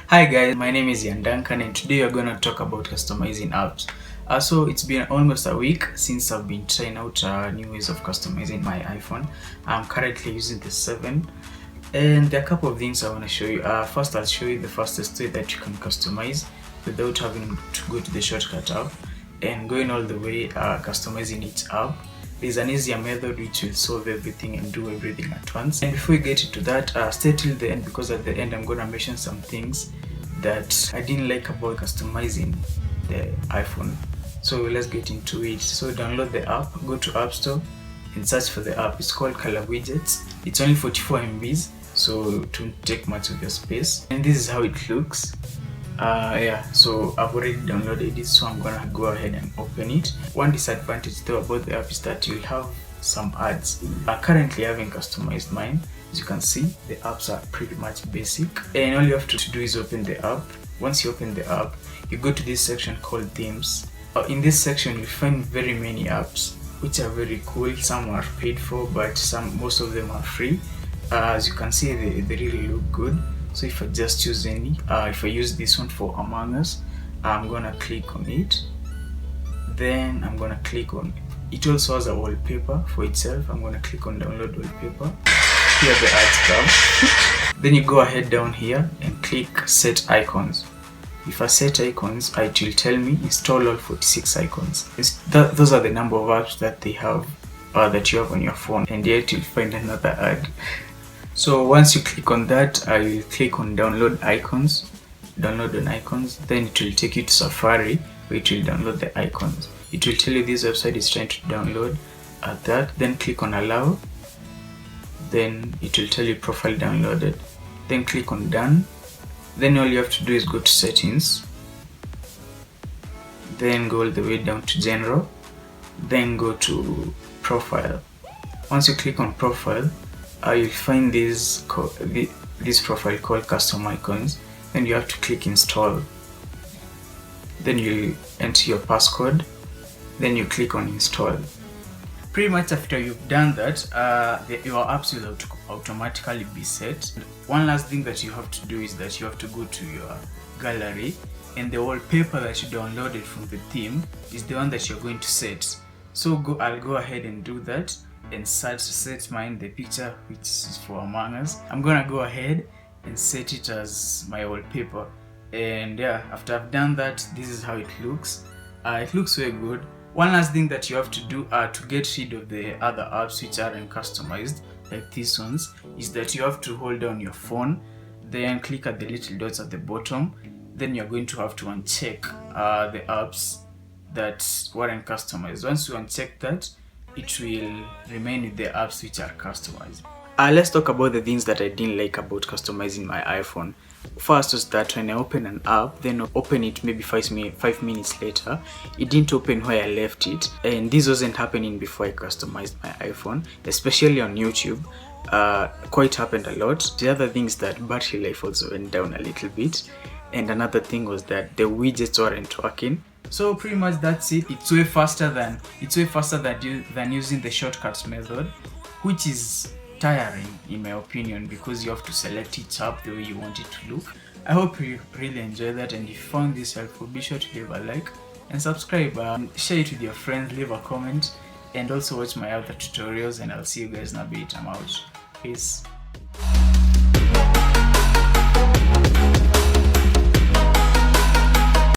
Hi guys, my name is Ian Duncan and today we're going to talk about customizing apps. So it's been almost a week since I've been trying out new ways of customizing my iPhone. I'm currently using the 7 and there are a couple of things I want to show you. First, I'll show you the fastest way that you can customize without having to go to the shortcut app and going all the way customizing each app. There's an easier method which will solve everything and do everything at once. And before we get into that, stay till the end, because at the end I'm going to mention some things that I didn't like about customizing the iPhone. So let's get into it. So download the app, go to App Store and search for the app. It's called Color Widgets. It's only 44 MBs, so it won't take much of your space. And this is how it looks. So I've already downloaded it, so I'm gonna go ahead and open it. One disadvantage though about the app is that you'll have some ads. Currently I haven't customized mine. As you can see, the apps are pretty much basic, and all you have to do is open the app. Once you open the app, you go to this section called themes. In this section you find very many apps which are very cool. Some are paid for, but most of them are free. As you can see, they really look good. So if I just choose any, if I use this one for Among Us, I'm gonna click on it. Then I'm gonna click on it. Also has a wallpaper for itself. I'm gonna click on download wallpaper. Here the ads come. Then you go ahead down here and click set icons. If I set icons, it will tell me install all 46 icons. Those are the number of apps that they have, that you have on your phone, and yet you'll find another ad. So once you click on that, I will click on download icons, then it will take you to Safari, where it will download the icons. It will tell you this website is trying to download that, then click on allow, then it will tell you profile downloaded, then click on done. Then all you have to do is go to settings, then go all the way down to general, then go to profile. Once you click on profile, you'll find this profile called custom icons. Then you have to click install. Then you enter your passcode. Then you click on install. Pretty much after you've done that, your apps will automatically be set. One last thing that you have to do is that you have to go to your gallery, and the wallpaper that you downloaded from the theme is the one that you're going to set. So I'll go ahead and do that and set mine, the picture which is for Among Us. I'm gonna go ahead and set it as my wallpaper, and yeah, after I've done that, this is how it looks. It looks very good. One last thing that you have to do to get rid of the other apps which aren't customized like these ones is that you have to hold down your phone, then click at the little dots at the bottom. Then you're going to have to uncheck the apps that weren't customized. Once you uncheck that, it will remain with the apps which are customized. Let's talk about the things that I didn't like about customizing my iPhone. First was that when I open an app, then open it maybe 5 minutes later, it didn't open where I left it, and this wasn't happening before I customized my iPhone, especially on YouTube. Quite happened a lot. The other thing is that battery life also went down a little bit, and another thing was that the widgets weren't working. So pretty much that's it. It's way faster than using the shortcuts method, which is tiring in my opinion, because you have to select each app the way you want it to look. I hope you really enjoy that, and if you found this helpful, be sure to leave a like and subscribe. Share it with your friends, leave a comment, and also watch my other tutorials, and I'll see you guys in a bit. I'm out. Peace.